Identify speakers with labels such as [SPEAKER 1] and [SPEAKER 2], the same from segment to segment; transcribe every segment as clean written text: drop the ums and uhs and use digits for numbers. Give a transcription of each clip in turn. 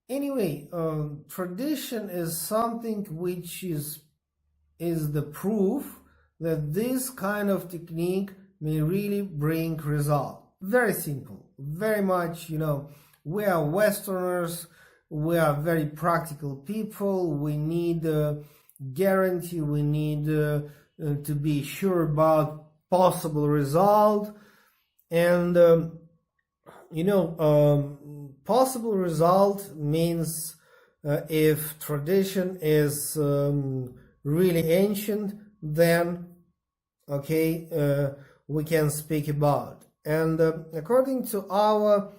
[SPEAKER 1] Anyway, tradition is something which is the proof that this kind of technique may really bring result. Very simple, very much, we are Westerners, we are very practical people, we need guarantee, we need to be sure about possible result, and possible result means if tradition is really ancient, then we can speak about. And according to our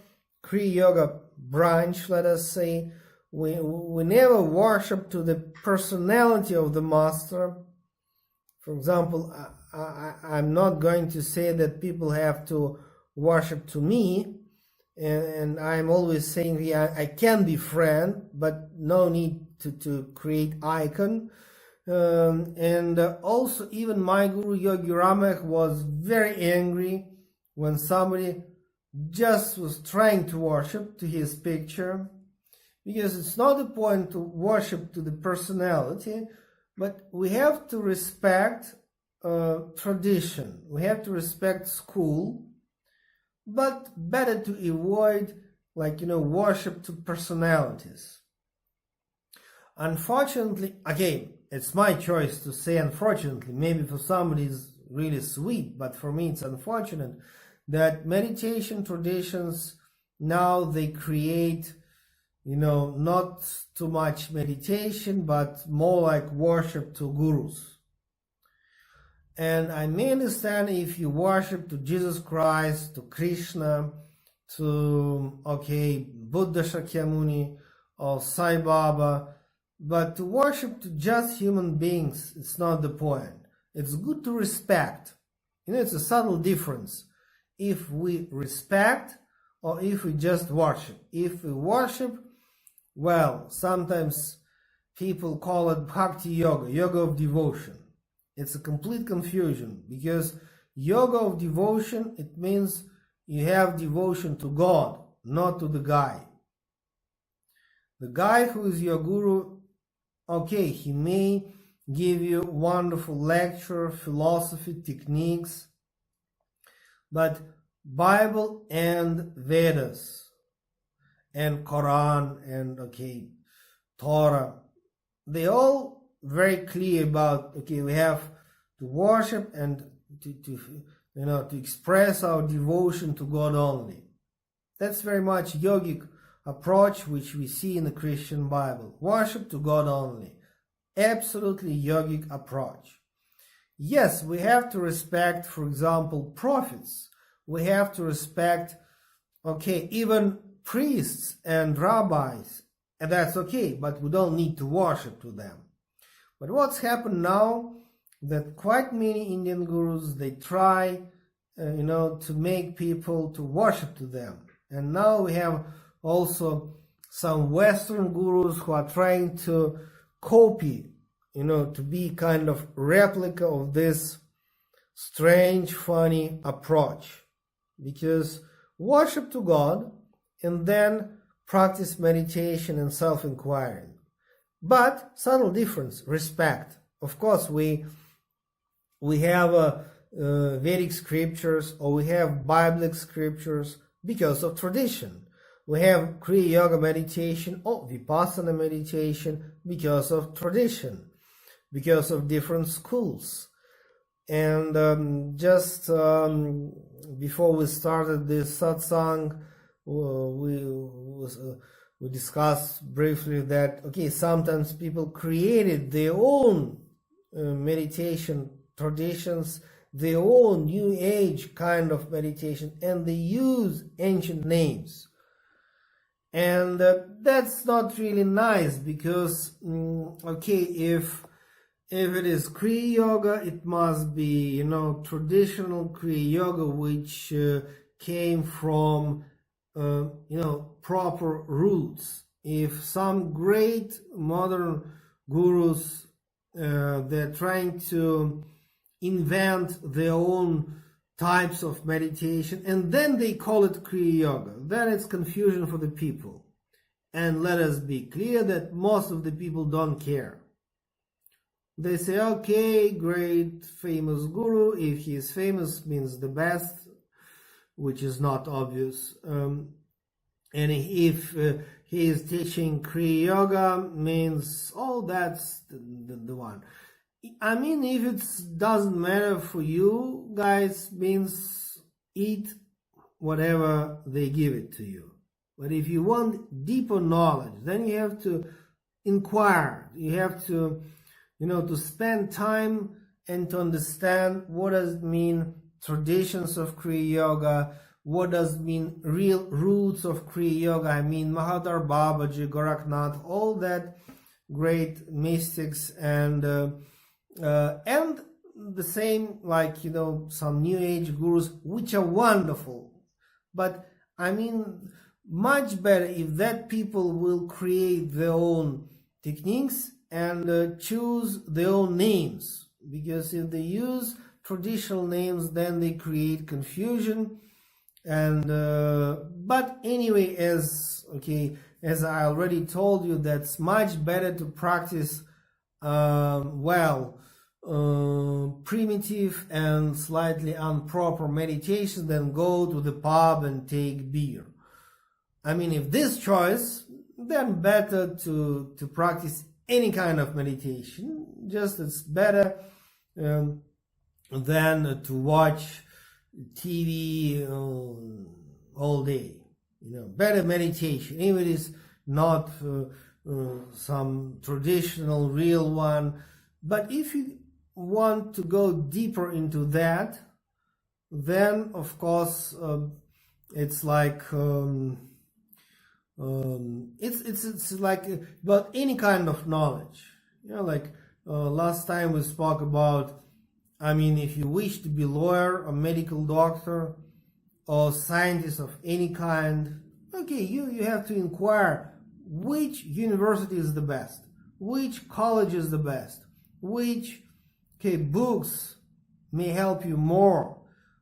[SPEAKER 1] Kriya Yoga branch, let us say, we never worship to the personality of the master. For example, I'm not going to say that people have to worship to me, and I'm always saying, yeah, I can be friend, but no need to create icon. And also, even my guru Yogi Ramek was very angry when somebody just was trying to worship to his picture, because it's not the point to worship to the personality, but we have to respect tradition, we have to respect school, but better to avoid worship to personalities. Unfortunately, again, it's my choice to say unfortunately, maybe for somebody it's really sweet, but for me it's unfortunate that meditation traditions now they create not too much meditation, but more like worship to gurus. And I may understand if you worship to Jesus Christ, to Krishna, to Buddha Shakyamuni or Sai Baba, but to worship to just human beings, it's not the point. It's good to respect. It's a subtle difference if we respect or if we just worship. If we worship, well, sometimes people call it bhakti yoga, yoga of devotion. It's a complete confusion, because yoga of devotion, it means you have devotion to God, not to the guy. The guy who is your guru, he may give you wonderful lecture, philosophy, techniques, but Bible and Vedas and Quran and Torah, they all very clear about we have to worship and to express our devotion to God only. That's very much yogic approach which we see in the Christian Bible. Worship to God only. Absolutely yogic approach. Yes, we have to respect, for example, prophets. We have to respect, even priests and rabbis, and that's okay, but we don't need to worship to them. But what's happened now, that quite many Indian gurus, they try, to make people to worship to them. And now we have also some Western gurus who are trying to copy, to be kind of replica of this strange, funny approach. Because worship to God and then practice meditation and self-inquiry. But subtle difference, respect. Of course, we have Vedic scriptures, or we have Biblic scriptures because of tradition. We have Kriya Yoga meditation or Vipassana meditation because of tradition, because of different schools. And just before we started this satsang, we discussed briefly that sometimes people created their own meditation traditions, their own new age kind of meditation, and they use ancient names. And that's not really nice, because if it is Kriya Yoga, it must be traditional Kriya Yoga, which came from proper roots. If some great modern gurus they're trying to invent their own types of meditation and then they call it Kriya Yoga, then it's confusion for the people. And let us be clear that most of the people don't care. They say, okay, great, famous guru. If he is famous, means the best, which is not obvious. And if he is teaching Kriya Yoga, means, oh, that's the one. I mean, if it doesn't matter for you guys, means eat whatever they give it to you. But if you want deeper knowledge, then you have to inquire. You have to, to spend time and to understand what does it mean traditions of Kriya Yoga, what does it mean real roots of Kriya Yoga. I mean Mahadar Babaji, Gorakhnath, all that great mystics, and the same, like, some new age gurus, which are wonderful. But I mean, much better if that people will create their own techniques and choose their own names, because if they use traditional names, then they create confusion. And but anyway, as I already told you, that's much better to practice primitive and slightly improper meditation than go to the pub and take beer. I mean, if this choice, then better to practice any kind of meditation. Just it's better than to watch TV all day. Better meditation, even if it is not some traditional real one. But if you want to go deeper into that, then of course it's like it's like about any kind of knowledge. Like last time we spoke about, I mean, if you wish to be a lawyer, a medical doctor, or scientist of any kind, okay, you have to inquire which university is the best, which college is the best, which books may help you more,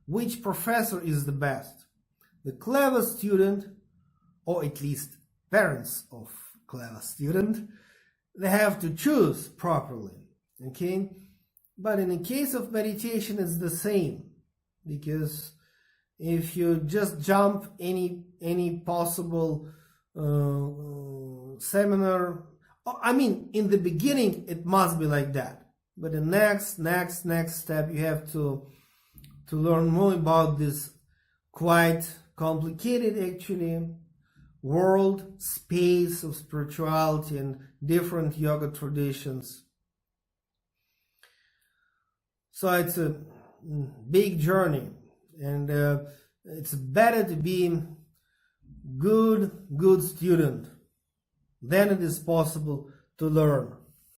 [SPEAKER 1] which professor is the best. The clever student, or at least parents of clever student, they have to choose properly, okay? But in the case of meditation, it's the same, because if you just jump any possible seminar, I mean, in the beginning it must be like that, but the next step, you have to learn more about this quite complicated, actually, world space of spirituality and different yoga traditions. So it's a big journey, and it's better to be good student. Then it is possible to learn.